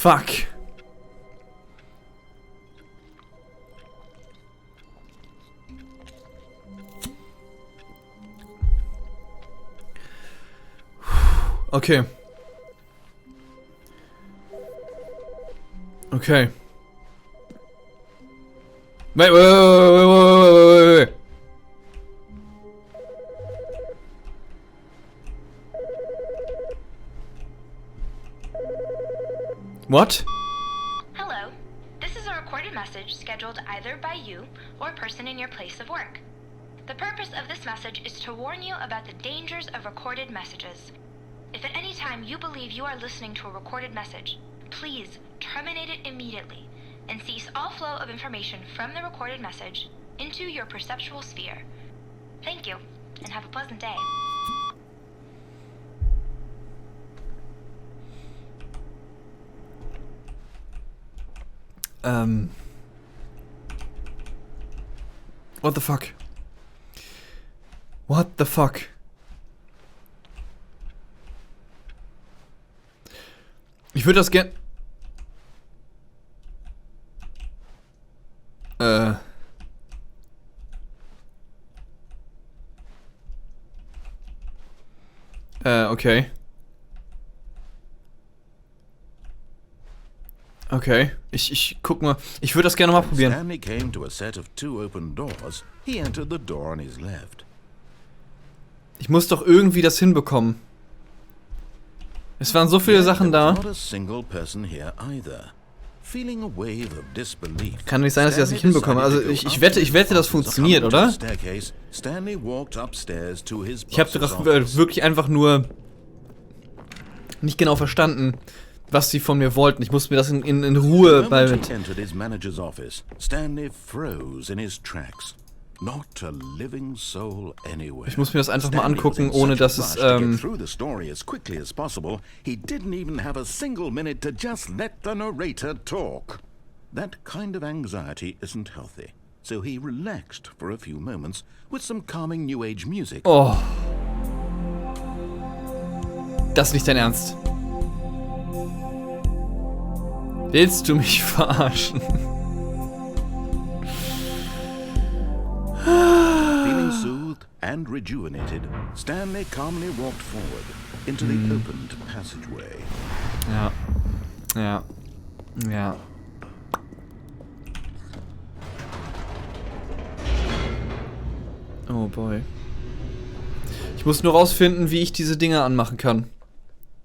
Fuck. Okay. Okay. Wait. What? Hello. This is a recorded message scheduled either by you or a person in your place of work. The purpose of this message is to warn you about the dangers of recorded messages. If at any time you believe you are listening to a recorded message, please terminate it immediately and cease all flow of information from the recorded message into your perceptual sphere. Thank you, and have a pleasant day. What the fuck? What the fuck? Ich würde das gern... Okay. Okay, ich guck mal. Ich würde das gerne mal probieren. Stanley came to a set of 2 open doors. He entered the door on his left. Ich muss doch irgendwie das hinbekommen. Es waren so viele Sachen da. Not a single person here either. Feeling a wave of disbelief. Kann nicht sein, dass ich das nicht hinbekomme. Also ich wette, das funktioniert, oder? Ich habe doch wirklich einfach nur nicht genau verstanden, was sie von mir wollten. Ich muss mir das in Ruhe bei... Ich muss mir das einfach mal angucken, ohne dass es... That kind of anxiety isn't healthy, so he relaxed for a few moments with some calming New Age music. Oh. Das ist nicht dein Ernst. Willst du mich verarschen? Feeling soothed and rejuvenated, Stanley calmly walked forward into the opened passageway. Ja. Oh boy. Ich muss nur rausfinden, wie ich diese Dinger anmachen kann.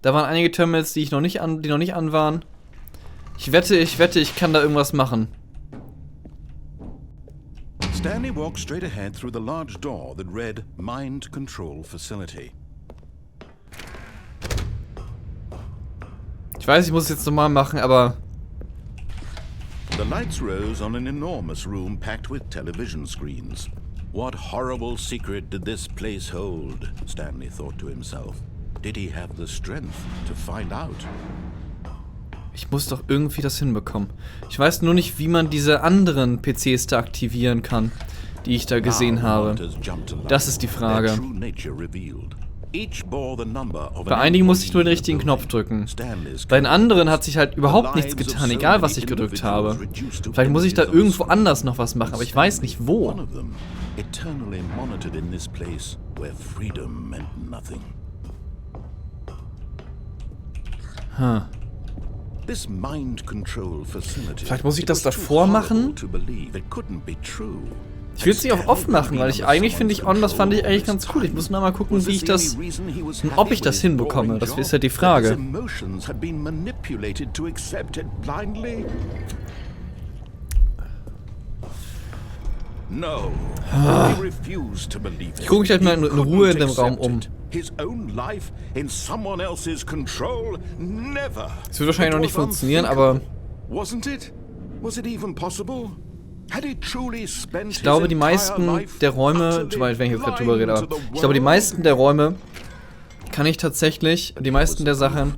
Da waren einige Terminals, die noch nicht an waren. Ich wette, ich kann da irgendwas machen. Stanley walked straight ahead through the large door that read Mind Control Facility. Ich weiß, ich muss es jetzt nochmal machen, aber... The lights rose on an enormous room packed with television screens. What horrible secret did this place hold? Stanley thought to himself. Did he have the strength to find out? Ich muss doch irgendwie das hinbekommen. Ich weiß nur nicht, wie man diese anderen PCs da aktivieren kann, die ich da gesehen habe. Das ist die Frage. Bei einigen muss ich nur den richtigen Knopf drücken. Bei den anderen hat sich halt überhaupt nichts getan, egal was ich gedrückt habe. Vielleicht muss ich da irgendwo anders noch was machen, aber ich weiß nicht wo. Vielleicht muss ich das davor machen? Ich will es nicht auf off machen, weil das fand ich eigentlich ganz cool. Ich muss noch mal gucken, wie ich das und ob ich das hinbekomme. Das ist ja die Frage. Ich gucke mich halt mal in Ruhe in dem Raum um. Es wird wahrscheinlich noch nicht funktionieren, aber ich glaube, die meisten der Räume, wenn ich jetzt gerade drüber rede, aber ich glaube, die meisten der Räume kann ich tatsächlich, die meisten der Sachen,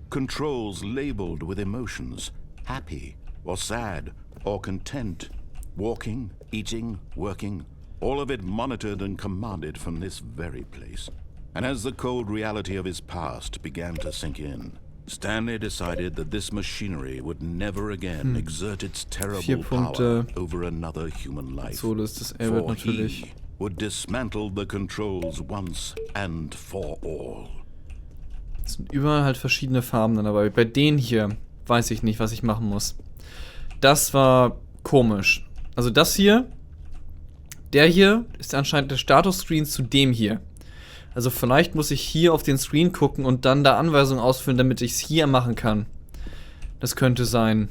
controls labeled with emotions, happy or sad or content, walking, eating, working, all of it monitored and commanded from this very place. And as the cold reality of his past began to sink in, Stanley decided that this machinery would never again exert its terrible Punkte. power over another human life. So, das ist das Albert natürlich. He would dismantle the controls once and for all. Es sind überall halt verschiedene Farben dann dabei. Bei denen hier weiß ich nicht, was ich machen muss. Das war komisch. Also das hier, der hier ist anscheinend der Status-Screen zu dem hier. Also vielleicht muss ich hier auf den Screen gucken und dann da Anweisungen ausfüllen, damit ich es hier machen kann. Das könnte sein.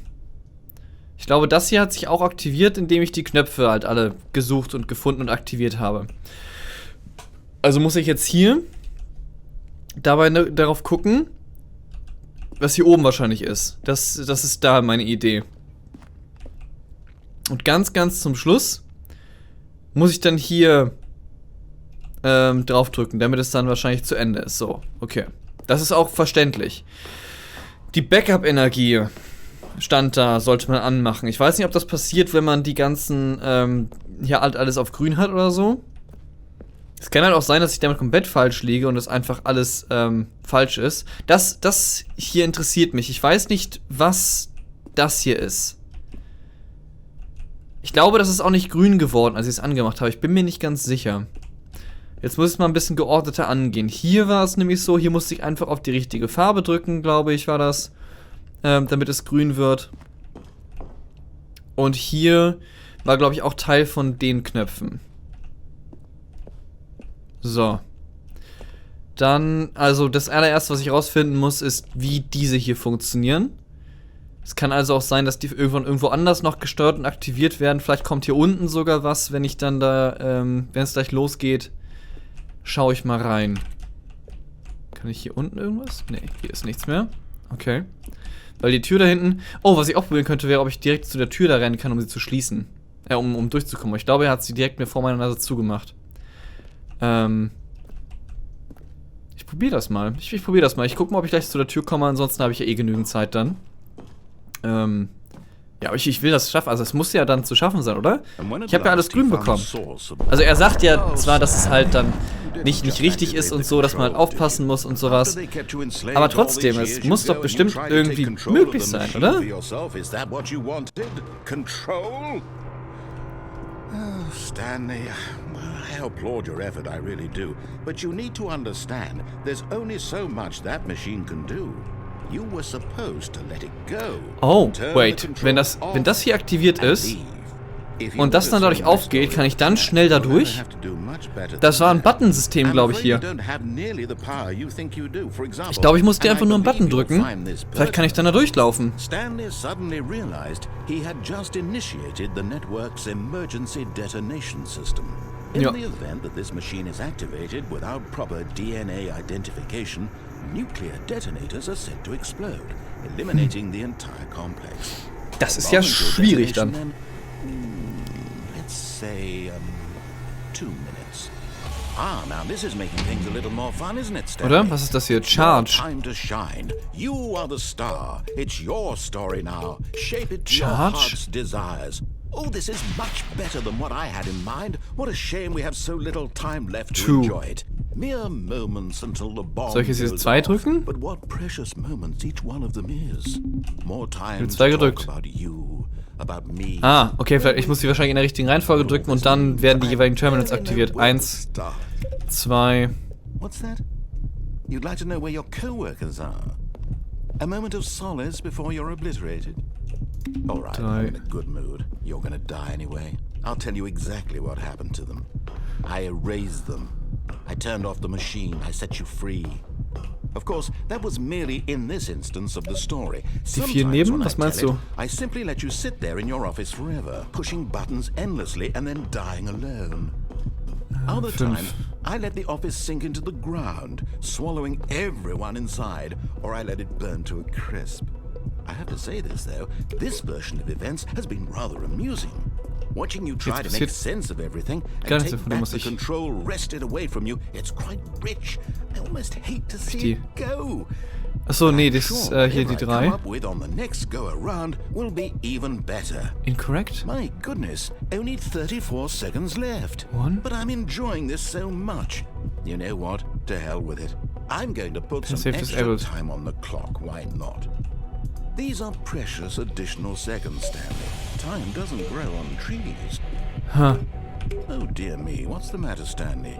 Ich glaube, das hier hat sich auch aktiviert, indem ich die Knöpfe halt alle gesucht und gefunden und aktiviert habe. Also muss ich jetzt hier dabei darauf gucken, was hier oben wahrscheinlich ist. Das ist da meine Idee. Und ganz zum Schluss muss ich dann hier draufdrücken, damit es dann wahrscheinlich zu Ende ist. So, okay. Das ist auch verständlich. Die Backup-Energie stand da, sollte man anmachen. Ich weiß nicht, ob das passiert, wenn man die ganzen, hier halt alles auf grün hat oder so. Es kann halt auch sein, dass ich damit komplett falsch liege und es einfach alles falsch ist. Das hier interessiert mich. Ich weiß nicht, was das hier ist. Ich glaube, das ist auch nicht grün geworden, als ich es angemacht habe. Ich bin mir nicht ganz sicher. Jetzt muss ich es mal ein bisschen geordneter angehen. Hier war es nämlich so, hier musste ich einfach auf die richtige Farbe drücken, glaube ich, war das. Damit es grün wird. Und hier war, glaube ich, auch Teil von den Knöpfen. So. Dann, also das allererste, was ich rausfinden muss, ist, wie diese hier funktionieren. Es kann also auch sein, dass die irgendwo anders noch gesteuert und aktiviert werden. Vielleicht kommt hier unten sogar was, wenn ich dann da, wenn es gleich losgeht. Schaue ich mal rein. Kann ich hier unten irgendwas? Nee, hier ist nichts mehr. Okay. Weil die Tür da hinten... Oh, was ich auch probieren könnte, wäre, ob ich direkt zu der Tür da rennen kann, um sie zu schließen. Um durchzukommen. Ich glaube, er hat sie direkt mir vor meiner Nase zugemacht. Ich probiere das mal. Ich probiere das mal. Ich gucke mal, ob ich gleich zu der Tür komme. Ansonsten habe ich ja eh genügend Zeit dann. Ja, aber ich will das schaffen. Also es muss ja dann zu schaffen sein, oder? Ich habe ja alles grün bekommen. Also er sagt ja zwar, dass es halt dann nicht richtig ist und so, dass man halt aufpassen muss und sowas. Aber trotzdem, es muss doch bestimmt irgendwie möglich sein, oder? Stanley, I applaud your effort, I really do. But you need to understand, there's only so much that machine can do. You were supposed to let it go. Oh, wait. Wenn das hier aktiviert ist und das dann dadurch aufgeht, kann ich dann schnell da durch? Das war ein Buttonsystem, glaube ich, hier. Ich glaube, ich muss dir einfach nur einen Button drücken. Vielleicht kann ich dann da durchlaufen. Stanley suddenly realized he had just initiated the network's emergency detonation system. In the event that this machine is activated without proper DNA identification, nuclear detonators are set to explode, eliminating the entire complex. Das ist ja schwierig dann. Let's say 2 minutes. Now this is making things a little more fun, isn't it, Stanley? Oder? Was ist das hier? Charge. Time to shine. You are the star. It's your story now. Shape it to your heart's desires. Oh, this is much better than what I had in mind. What a shame we have so little time left to enjoy it. Mere moments until the bomb Soll ich jetzt hier 2 drücken? But what precious moments each one of them is. More time to 2 talk gedrückt. about you, about me. Okay, vielleicht ich muss die wahrscheinlich in der richtigen Reihenfolge drücken und dann werden die jeweiligen Terminals aktiviert. 1, 2. What's that? You'd like to know where your co-workers are? A moment of solace before you're obliterated. All right, I'm in a good mood. You're gonna die anyway. I'll tell you exactly what happened to them. I erased them. I turned off the machine. I set you free. Of course, that was merely in this instance of the story. Die 4 neben? Was meinst du? I simply let you sit there in your office forever, pushing buttons endlessly and then dying alone. Other times, I let the office sink into the ground, swallowing everyone inside, or I let it burn to a crisp. I have to say this, though, this version of events has been rather amusing. Watching you try to make sense of everything and take back the control wrested away from you, it's quite rich. I almost hate to see it go. Achso, nee, das ist hier die 3. Incorrect? My goodness, only 34 seconds left. One? But I'm enjoying this so much. You know what? To hell with it. I'm going to put some Save extra disabled. time on the clock, why not? These are precious additional seconds, Stanley. Time doesn't grow on trees. Huh. Oh dear me, what's the matter, Stanley?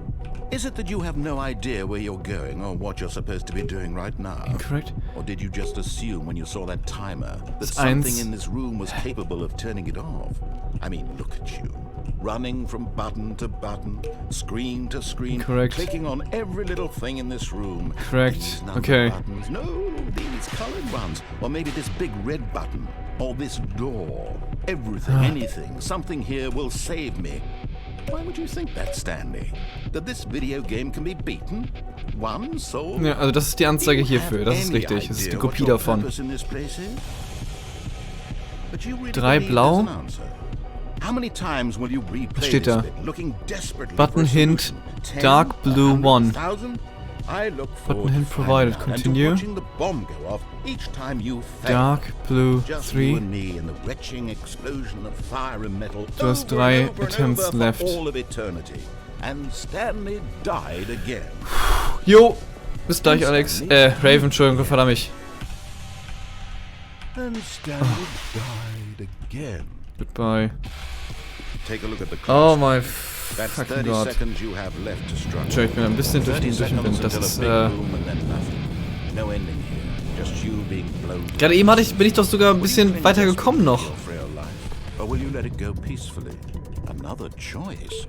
Is it that you have no idea where you're going or what you're supposed to be doing right now? Incorrect. Or did you just assume when you saw that timer that It's something eins. in this room was capable of turning it off? I mean, look at you. Running from button to button, screen to screen, Correct. clicking on every little thing in this room. Correct. These number Okay. buttons. No, these colored ones. Or maybe this big red button. Or this door. Everything, anything, something here will save me. Why would you think that, Stanley? That this video game can be beaten? One soul? Ja, also das ist die Anzeige Do you hierfür. have Das ist any richtig. Das ist die idea Kopie what your davon. purpose in this place is? But you really 3 believe blau. there's an answer? How many times will you replay Steht this da. bit, looking desperately Button for a hint, solution? 10, dark blue 100, 1. 1,000? I look Button forward hint to provided. finding out and to Continue. watching the bomb go off each time you fail. Dark Blue Just 3. you and me in the retching explosion of fire and metal. Du hast over 3 and over and attempts over left. For all of eternity. And Stanley died again. Jo! Bis gleich, Alex. Raven, Entschuldigung, verdammt mich. And Stanley died again. Goodbye. Take a look at the clock. Oh mein That's fucking 30 Gott. seconds you have left to struggle. Entschuldigung, ich bin ein bisschen durch 30 den seconds Wind. Das until a ist, big boom and then nothing. No ending here. Just you being blown. gerade eben bin ich doch sogar ein bisschen weiter gekommen noch. Or will you let it go peacefully? Another choice.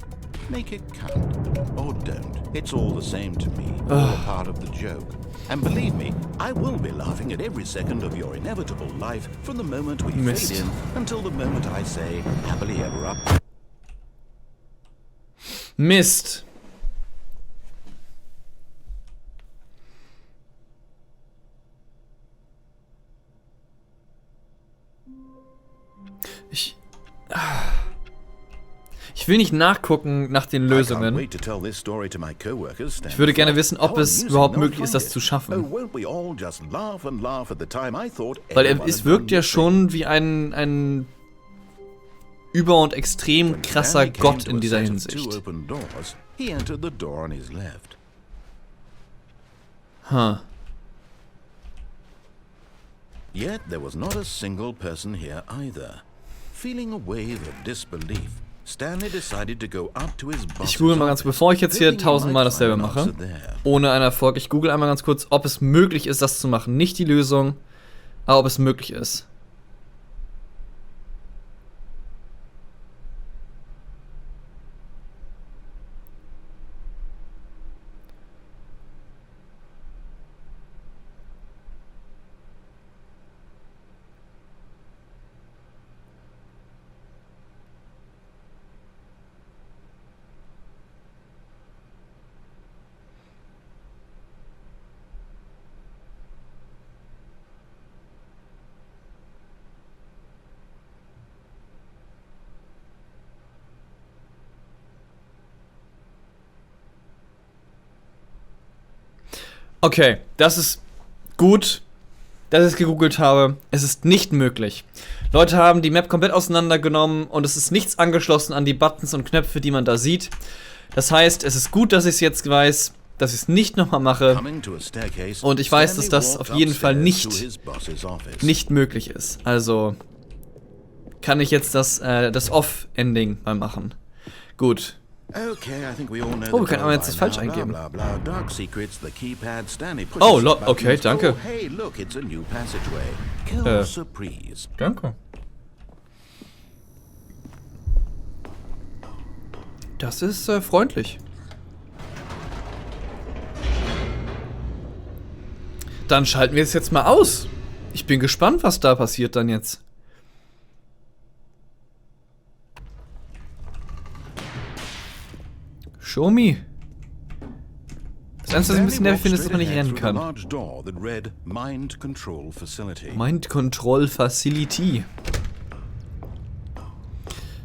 Make it count. Or don't. It's all the same to me. All part of the joke. And believe me, I will be laughing at every second of your inevitable life from the moment we Mist. fade in until the moment I say, happily ever up. Mist. Ich will nicht nachgucken nach den Lösungen. Ich würde gerne wissen, ob es überhaupt möglich ist, das zu schaffen. Weil es wirkt ja schon wie ein über- und extrem krasser Gott in dieser Hinsicht. Huh. Yet there was not a single person here either. Feeling a wave of disbelief, Stanley decided to go up to his boss's Ich google mal ganz, bevor ich jetzt hier 1000-mal dasselbe mache, ohne einen Erfolg. Ich google einmal ganz kurz, ob es möglich ist, das zu machen. Nicht die Lösung, aber ob es möglich ist. Okay, das ist gut, dass ich es gegoogelt habe. Es ist nicht möglich. Leute haben die Map komplett auseinandergenommen und es ist nichts angeschlossen an die Buttons und Knöpfe, die man da sieht. Das heißt, es ist gut, dass ich es jetzt weiß, dass ich es nicht nochmal mache. Und ich weiß, dass das auf jeden Fall nicht möglich ist. Also kann ich jetzt das Off-Ending mal machen. Gut. Oh, wir können aber jetzt das falsch eingeben. Oh, okay, danke. Danke. Das ist freundlich. Dann schalten wir es jetzt mal aus. Ich bin gespannt, was da passiert dann jetzt. Show me. Das Einzige, was ich ein bisschen nervig finde, ist, dass man nicht rennen kann. Mind Control Facility.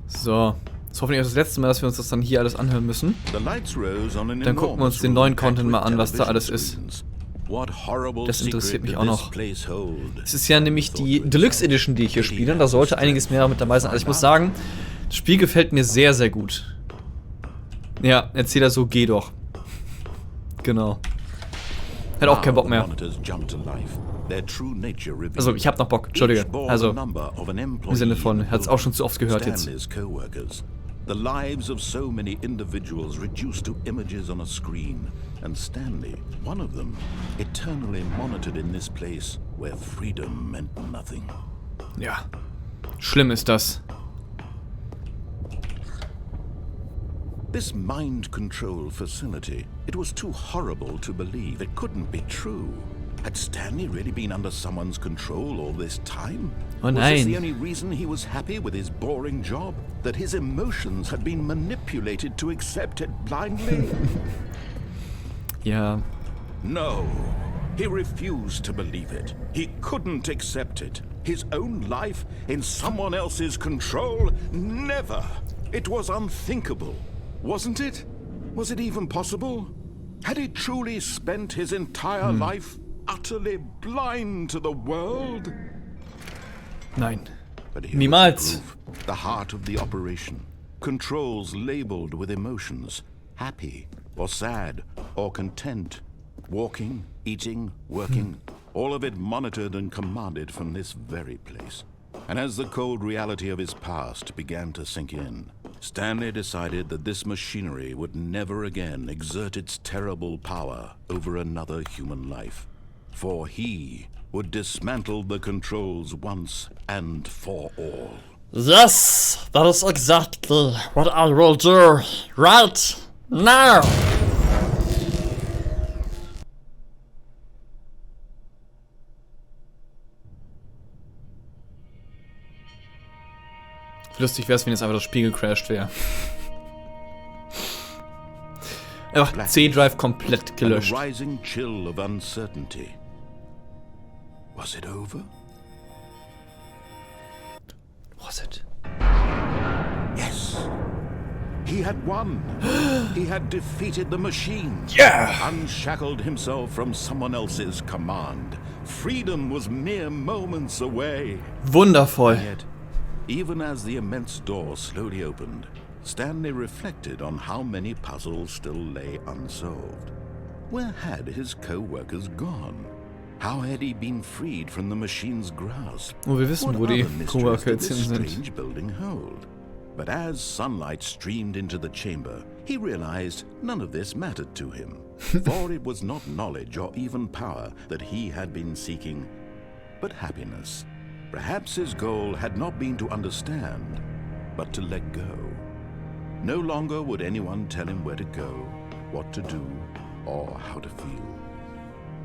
So. Das ist hoffentlich das letzte Mal, dass wir uns das dann hier alles anhören müssen. Dann gucken wir uns den neuen Content mal an, was da alles ist. Das interessiert mich auch noch. Es ist ja nämlich die Deluxe Edition, die ich hier spiele. Und da sollte einiges mehr mit dabei sein. Also ich muss sagen, das Spiel gefällt mir sehr, sehr gut. Ja, erzähl er so, geh doch. Genau. Hätte auch keinen Bock the mehr. monitors jumped to life. Their true nature revealed. Also, ich hab noch Bock, Entschuldige. Each bore Also, the number of an im employee Sinne von, in the hat's auch schon zu oft gehört jetzt. Stanley's co-workers. The lives of so many individuals reduced to images on a screen. And Stanley, one of them, eternally monitored in this place where freedom meant nothing. Ja. Schlimm ist das. This mind control facility, it was too horrible to believe. It couldn't be true. Had Stanley really been under someone's control all this time? Oh Was this nein. the only reason he was happy with his boring job? That his emotions had been manipulated to accept it blindly? Ja. No. He refused to believe it. He couldn't accept it. His own life in someone else's control? Never. It was unthinkable. Wasn't it? Was it even possible? Had he truly spent his entire life utterly blind to the world? Nein. But here Niemals. was the proof. The heart of the operation. Controls labeled with emotions. Happy or sad or content. Walking, eating, working. All of it monitored and commanded from this very place. And as the cold reality of his past began to sink in, Stanley decided that this machinery would never again exert its terrible power over another human life. For he would dismantle the controls once and for all. Yes, that is exactly what I will do right now. Lustig wäre es, wenn jetzt einfach das Spiel gecrashed wäre. Einfach C-Drive komplett And gelöscht. a rising chill of uncertainty. Was it over? Was it? Yes. He had won. He had defeated the machines. Yeah! Unshackled himself from someone else's command. Freedom was mere moments away. Wundervoll. Yet, even as the immense door slowly opened, Stanley reflected on how many puzzles still lay unsolved. Where had his co-workers gone? How had he been freed from the machine's grasp? Oh, wir wissen, What wo die other mysteries Coworker did jetzt this hin sind. strange building hold? But as sunlight streamed into the chamber, he realized none of this mattered to him. For it was not knowledge or even power that he had been seeking, but happiness. Perhaps his goal had not been to understand, but to let go. No longer would anyone tell him where to go, what to do, or how to feel.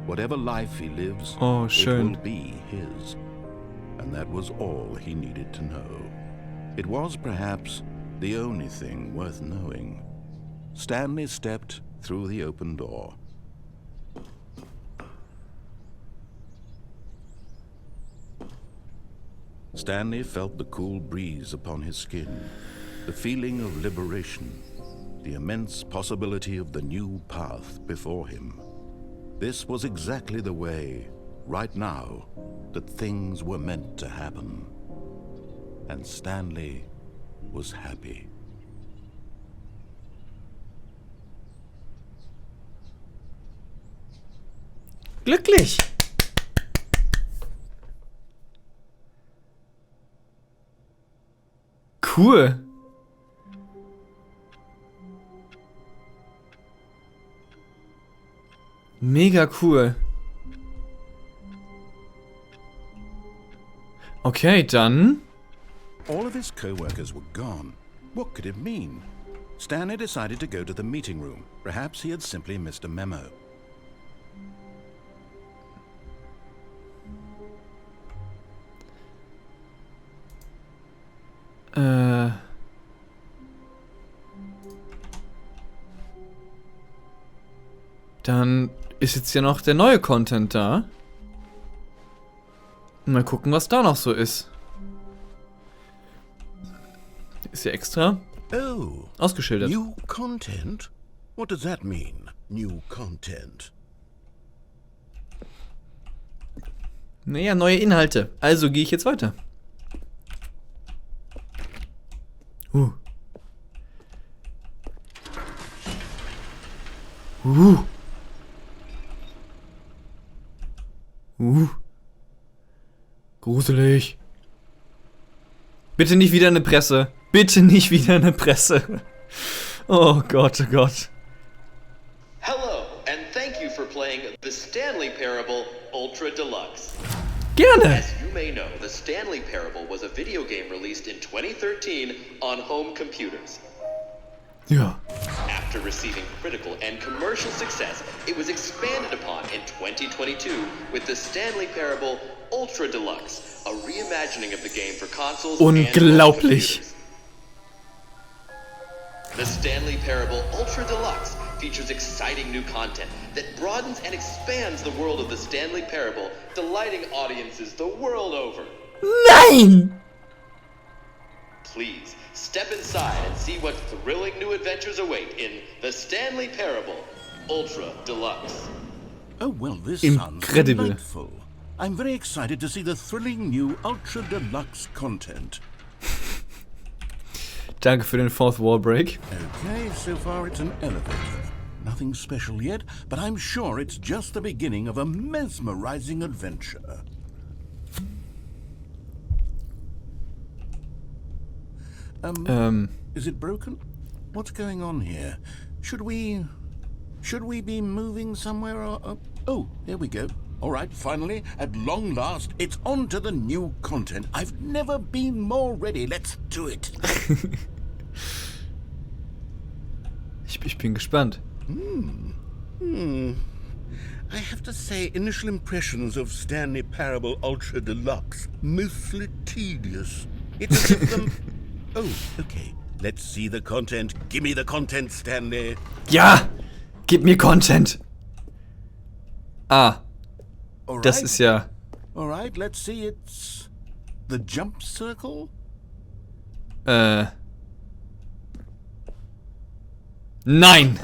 Whatever life he lives, Oh, it schön. will be his. And that was all he needed to know. It was perhaps the only thing worth knowing. Stanley stepped through the open door. Stanley felt the cool breeze upon his skin, the feeling of liberation, the immense possibility of the new path before him. This was exactly the way, right now, that things were meant to happen. And Stanley was happy. Glücklich! Cool! Mega cool. Okay, dann... All of his co-workers were gone. What could it mean? Stanley decided to go to the meeting room. Perhaps he had simply missed a memo. Dann ist jetzt ja noch der neue Content da. Mal gucken, was da noch so ist. Ist ja extra Oh, ausgeschildert. new content? What does that mean, new content? Naja, neue Inhalte. Also gehe ich jetzt weiter. Uh. Gruselig. Bitte nicht wieder eine Presse. Bitte nicht wieder eine Presse. Oh Gott, oh Gott. Hello, and thank you for playing the Stanley Parable Ultra Deluxe. Gerne. As you may know, the Stanley Parable was a video game released in 2013 on home computers. Ja. After receiving critical and commercial success, it was expanded upon in 2022 with the Stanley Parable Ultra Deluxe, a reimagining of the game for consoles and home Unglaublich. computers. The Stanley Parable Ultra Deluxe features exciting new content that broadens and expands the world of the Stanley Parable, delighting audiences the world over. Nein! Please, step inside and see what thrilling new adventures await in the Stanley Parable Ultra Deluxe. Oh, well, this sounds Incredible. delightful. I'm very excited to see the thrilling new Ultra Deluxe content. Danke für den Fourth Wall Break. Okay, so far it's an elevator. Nothing special yet, but I'm sure it's just the beginning of a mesmerizing adventure. Is it broken? What's going on here? Should we be moving somewhere or... Oh, here we go. All right, finally, at long last, it's on to the new content. I've never been more ready. Let's do it. Ich bin gespannt. I have to say, initial impressions of Stanley Parable Ultra Deluxe, mostly tedious. It's as if them... Oh, okay. Let's see the content. Give me the content, Stanley. Ja! Gib mir Content! Ah, All das right. ist ja... All right, let's see. It's the jump circle. Nein! Nein!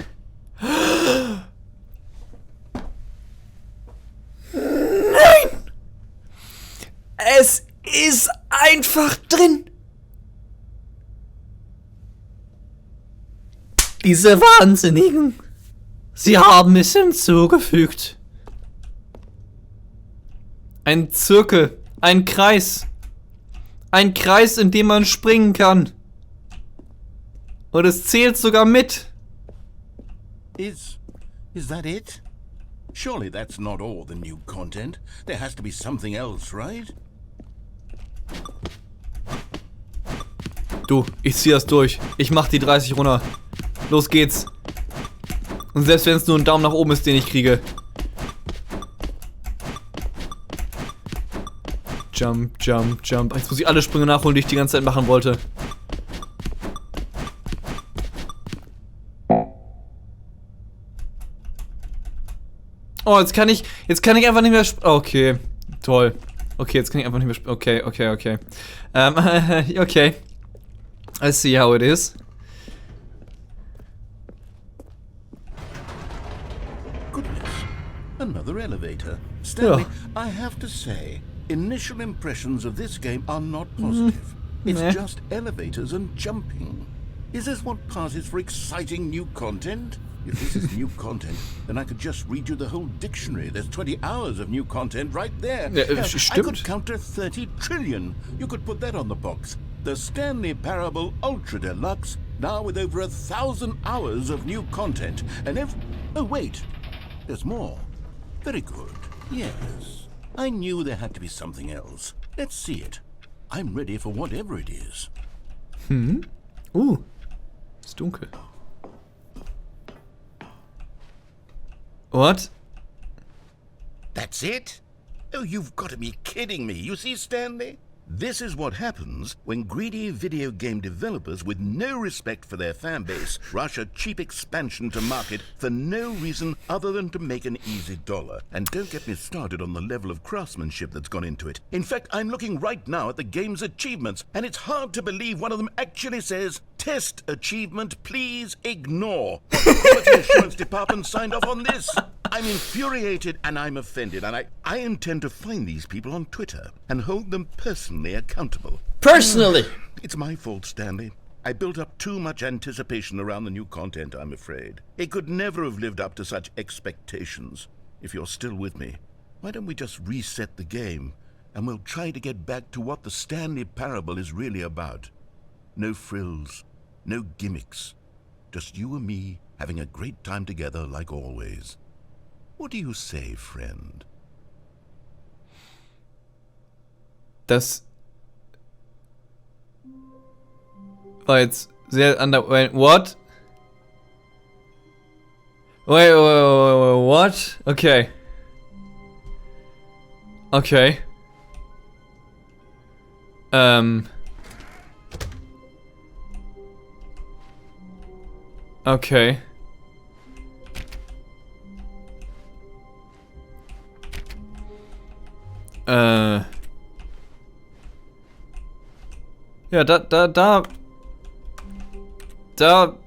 Es ist einfach drin! Diese Wahnsinnigen! Sie haben es hinzugefügt. Ein Zirkel, ein Kreis. Ein Kreis, in dem man springen kann. Und es zählt sogar mit. Is that it? Surely that's not all the new content. There has to be something else, right? Du, ich zieh das durch. Ich mach die 30 runter. Los geht's. Und selbst wenn es nur ein Daumen nach oben ist, den ich kriege. Jump, jump, jump. Jetzt muss ich alle Sprünge nachholen, die ich die ganze Zeit machen wollte. Oh, jetzt kann ich einfach nicht mehr okay, toll. Okay, jetzt kann ich einfach nicht mehr okay. Okay. I see how it is. Goodness. Another elevator. Stanley, Yeah. I have to say, initial impressions of this game are not positive. It's Nah. just elevators and jumping. Is this what passes for exciting new content? If this is new content, then I could just read you the whole dictionary. There's 20 hours of new content right there. Ja, Hell, I stimmt. could count to 30 trillion. You could put that on the box. The Stanley Parable Ultra Deluxe, now with over 1,000 hours of new content. And oh wait, there's more. Very good. Yes. I knew there had to be something else. Let's see it. I'm ready for whatever it is. Ist dunkel. What? That's it? Oh, you've got to be kidding me. You see, Stanley? This is what happens when greedy video game developers with no respect for their fan base rush a cheap expansion to market for no reason other than to make an easy dollar. And don't get me started on the level of craftsmanship that's gone into it. In fact, I'm looking right now at the game's achievements, and it's hard to believe one of them actually says, "Test achievement, please ignore." What the quality assurance department signed off on this? I'm infuriated and I'm offended, and I intend to find these people on Twitter and hold them personally accountable. Personally! It's my fault, Stanley. I built up too much anticipation around the new content, I'm afraid. It could never have lived up to such expectations. If you're still with me, why don't we just reset the game and we'll try to get back to what the Stanley Parable is really about. No frills, no gimmicks. Just you and me having a great time together like always. What do you say, friend? Das war jetzt sehr wait, what? Wait, what? Okay. Okay. Okay. Ja,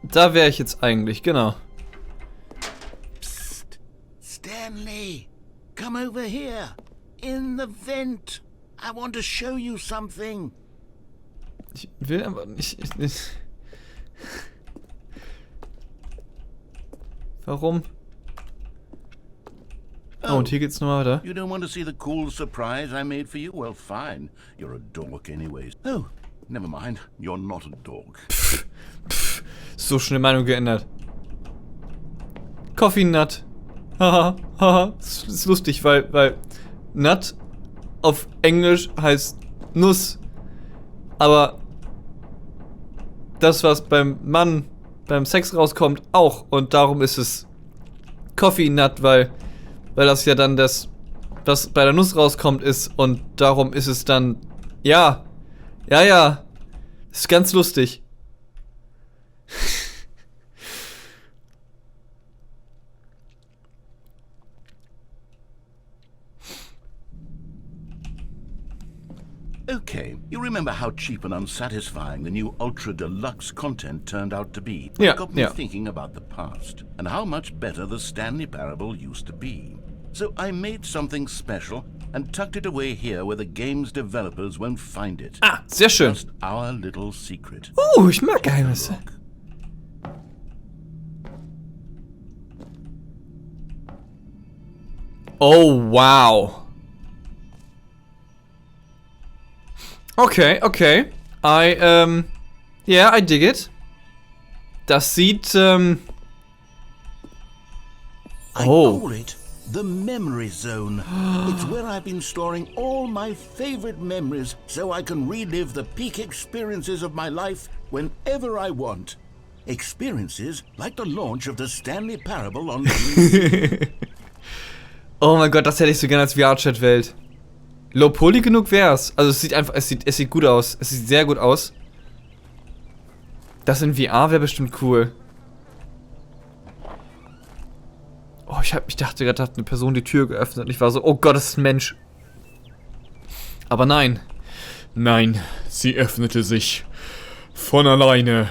da wäre ich jetzt eigentlich, genau. Psst. Stanley, come over here. In the vent. I want to show you something. Ich will aber nicht. Warum? Oh, und hier geht's nochmal weiter. You don't want to see the cool surprise I made for you? Well, fine. You're a dork anyways. Oh, never mind. You're not a dork. So schnell Meinung geändert. Coffee Nut. Haha, haha. Das ist lustig, weil Nut auf Englisch heißt Nuss. Aber das, was beim Mann beim Sex rauskommt, auch. Und darum ist es Coffee Nut, weil das ja dann das, was bei der Nuss rauskommt, ist. Und darum ist es dann, ja. Das ist ganz lustig. Okay, you remember how cheap and unsatisfying the new Ultra Deluxe content turned out to be? Yeah, It got me yeah. thinking about the past and how much better the Stanley Parable used to be. So I made something special and tucked it away here where the game's developers won't find it. Ah, sehr schön. Just our little secret. Ich mag Geheimnisse. Look. Oh, wow. Okay. I dig it. Das sieht, I call it the Memory Zone. It's where I've been storing all my favorite memories so I can relive the peak experiences of my life whenever I want. Experiences like the launch of the Stanley Parable on Oh mein Gott, das hätte ich so gerne als VR-Chat-Welt. Low Poly genug wär's. Also es sieht einfach, es sieht gut aus. Es sieht sehr gut aus. Das in VR wäre bestimmt cool. Oh, ich dachte gerade, da hat eine Person die Tür geöffnet und ich war so, oh Gott, das ist ein Mensch. Aber nein. Nein, sie öffnete sich von alleine.